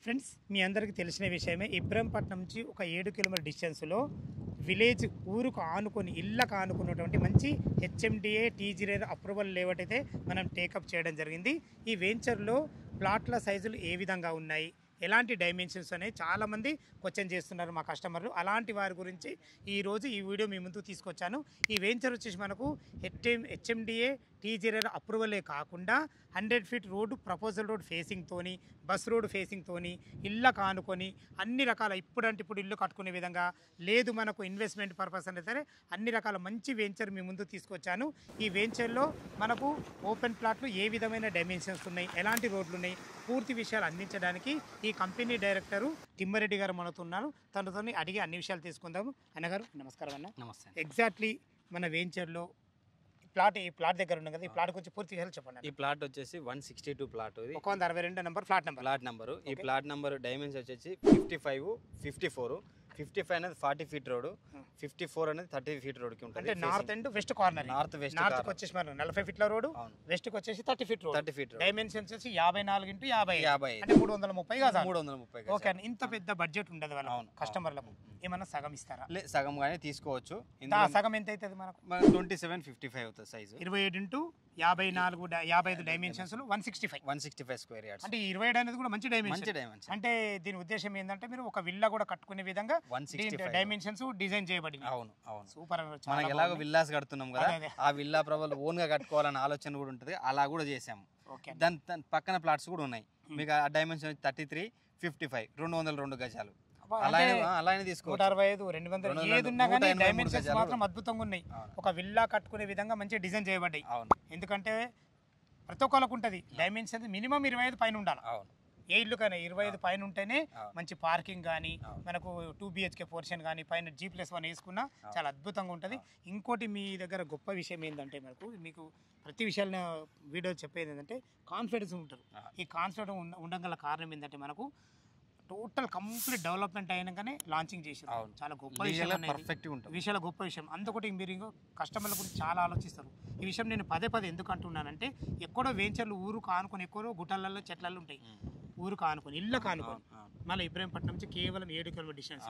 Friends మీ అందరికీ తెలిసిన విషయమే ఇబ్రహంపట్నం నుంచి ఒక 7 కిలోమీటర్ డిస్టెన్స్లో విలేజ్ ఊరుకు ఆనుకొని ఇళ్ళకు ఆనుకున్నటువంటి మంచి హెచ్ఎండిఏ టీజీఆర్ అప్రూవల్ లేఅవుట్ అయితే మనం టేకప్ చేయడం జరిగింది. ఈ వెంచర్లో ప్లాట్ల సైజులు ఏ విధంగా ఉన్నాయి, ఎలాంటి డైమెన్షన్స్ అనేవి చాలామంది క్వశ్చన్ చేస్తున్నారు మా కస్టమర్లు. అలాంటి వారి గురించి ఈరోజు ఈ వీడియో మీ ముందుకు తీసుకొచ్చాను. ఈ వెంచర్ వచ్చేసి మనకు హెచ్ఎండిఏ టీజీఆర్ అప్రూవలే కాకుండా 100 ఫీట్ రోడ్డు ప్రపోజల్ రోడ్ ఫేసింగ్తోని, బస్ రోడ్ ఫేసింగ్తోని, ఇళ్ళ కానుకొని అన్ని రకాల ఇప్పుడు ఇల్లు కట్టుకునే విధంగా లేదు, మనకు ఇన్వెస్ట్మెంట్ పర్పస్ అనేది సరే అన్ని రకాల మంచి వెంచర్ మీ ముందు తీసుకొచ్చాను. ఈ వెంచర్లో మనకు ఓపెన్ ప్లాట్లు ఏ విధమైన డైమెన్షన్స్ ఉన్నాయి, ఎలాంటి రోడ్లు ఉన్నాయి, పూర్తి విషయాలు అందించడానికి ఈ కంపెనీ డైరెక్టరు తిమ్మారెడ్డి గారు మనతో ఉన్నారు. తనతో అడిగి అన్ని విషయాలు తీసుకుందాము. అన్నగారు నమస్కారం. అన్న నమస్తే. ఎగ్జాక్ట్లీ మన వెంచర్లో ఈ ప్లాట్ దగ్గర ఉన్నాం కదా, ఈ ప్లాట్ గురించి పూర్తి విషయాలు చెప్పండి. ఈ ప్లాట్ వచ్చేసి 162 ప్లాట్, 162 నెంబర్ ప్లాట్ నెంబర్. ఈ ప్లాట్ నెంబర్ డైమెన్షన్ వచ్చేసి 55, 54. 55 అనేది 40 ఫీట్ రోడ్, 54 అనేది 30 ఫీట్ రోడ్ కి ఉంటుంది. అంటే north and west corner. North వచ్చేసి మనం 40 ఫీట్ల రోడ్, వెస్ట్ కి వచ్చేసి 30 feet road. 30 feet road. Dimensions వచ్చి 54 x 50 అంటే 330 గజాలు. 330 ఓకే. ఇంత పెద్ద బడ్జెట్ ఉండదు వాళ్ళ కస్టమర్లకు. ఏమన్నా సగం ఇస్తారా? సగం గానే తీసుకోవచ్చు. సగం ఎంత అవుతుంది మనకు? 2755 అవుతుంది size. 27 x 55 dimensions 165 square yards. అంటే 27 అనేది కూడా మంచి డైమెన్షన్. అంటే దీని ఉద్దేశం ఏంటంటే మీరు ఒక విల్లా కూడా కట్టుకునే విధంగా డైమెన్షన్స్ డిజైన్ చేయబడింది. అవును. సూపర్. మనకి ఎలాగో విల్లాస్ కడుతున్నాం కదా, ఆ విల్లా ప్రభలు ఓన్ గా కట్టుకోవాలన్న ఆలోచన కూడా ఉంటుంది. అలా కూడా చేసాము. దాని పక్కన ప్లాట్స్ కూడా ఉన్నాయి. మీకు ఆ డైమెన్షన్ 33, 55 202 గజాలు. అలానే తీసుకోవచ్చు. 165, 200 ఏది ఉన్నా కానీ డైమెన్షన్స్ మాత్రం అద్భుతంగా ఉన్నాయి. ఒక విల్లా కట్టుకునే విధంగా మంచి డిజైన్ చేయబడ్డాయి. ఎందుకంటే ప్రతి ఒక్కరికి ఉంటుంది డైమెన్షన్ మినిమం 25 పైన ఉండాలి. ఏ ఇల్లు కానీ 25 పైన ఉంటేనే మంచి పార్కింగ్ కానీ, మనకు 2 BHK పోర్షన్ కానీ, పైన G+1 వేసుకున్నా చాలా అద్భుతంగా ఉంటుంది. ఇంకోటి మీ దగ్గర గొప్ప విషయం ఏంటంటే మీకు ప్రతి విషయాలను వీడియో చెప్పేది ఏంటంటే కాన్ఫిడెన్స్ ఉంటారు. ఈ కాన్ఫిడెన్స్ ఉండగల కారణం ఏంటంటే మనకు టోటల్ కంప్లీట్ డెవలప్మెంట్ అయినాకనే లాంచింగ్ చేసారు. చాలా గొప్ప విషయాల గొప్ప విషయం. అందుకొకటి మీరు ఇంకో కస్టమర్ల గురించి చాలా ఆలోచిస్తారు. ఈ విషయం నేను పదే ఎందుకు అంటున్నానంటే, ఎక్కడో వెంచర్లు ఊరుకు ఆనుకొని, ఎక్కడో గుట్టలలో చెట్లలో ఉంటాయి, ఊరుకు ఆనుకొని ఇళ్ళకు ఆనుకొని. మళ్ళీ ఇబ్రహంపట్నం నుంచి కేవలం 7 kilometre distance.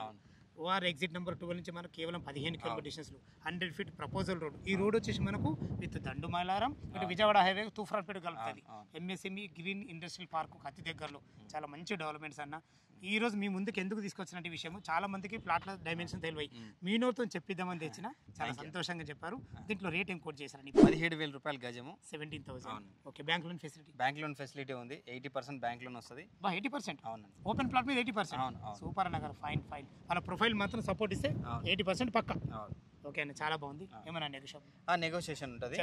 OR exit number 12 నుంచి మనకు కేవలం 15 kilometre distance. 100 feet proposal road. ఈ రోడ్ వచ్చేసి మనకు విత్ దండుమైలారం ఇటు విజయవాడ హైవే తూఫాన్పేట కలుపుతుంది. ఎంఎస్ఎంఈ గ్రీన్ ఇండస్ట్రియల్ పార్క్ అతి దగ్గరలో. చాలా మంచి డెవలప్మెంట్స్ అన్న. ఈ రోజు మీ ముందుకు ఎందుకు తీసుకొచ్చినట్టు విషయం, చాలా మందికి ప్లాట్ల డైమెన్షన్ తెలివాయి, మీ నోటితో చెప్పిద్దామని తెచ్చిన చాలా సంతోషంగా చెప్పారు. దీంట్లో రేట్ ఏం కోట్ చేశారని? 17,000 రూపాయలు గజము, 17,000. ఓకే. బ్యాంక్ లోన్ ఫెసిలిటీ ఉంది. 80% బ్యాంక్ లోన్ వస్తుంది. 80%? అవునండి. ఓపెన్ ప్లాట్ మీద 80%. సూపర్ అన్న గారు. ఫైన్. మన ప్రొఫైల్ మాత్రం సపోర్ట్ ఇస్తే 80% పక్కా. ఓకే అండి, చాలా బాగుంది. ఏమన్నా నెగోషియేషన్ ఉంటుంది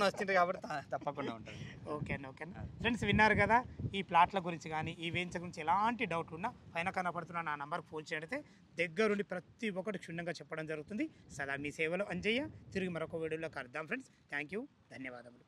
వచ్చింది కాబట్టి తప్పకుండా ఉంటుంది. ఓకే అన్న. ఫ్రెండ్స్ విన్నారు కదా, ఈ ప్లాట్ల గురించి కానీ ఈ వెంచర్ గురించి ఎలాంటి డౌట్లు ఉన్నా పైన కనపడుతున్నా నా నంబర్కి ఫోన్ చేయండి. దగ్గరుండి ప్రతి ఒక్కటి క్షుణ్ణంగా చెప్పడం జరుగుతుంది. సదా మీ సేవలో అంజయ్య. తిరిగి మరొక వీడియోలో కలుద్దాం ఫ్రెండ్స్. థ్యాంక్ యూ, ధన్యవాదములు.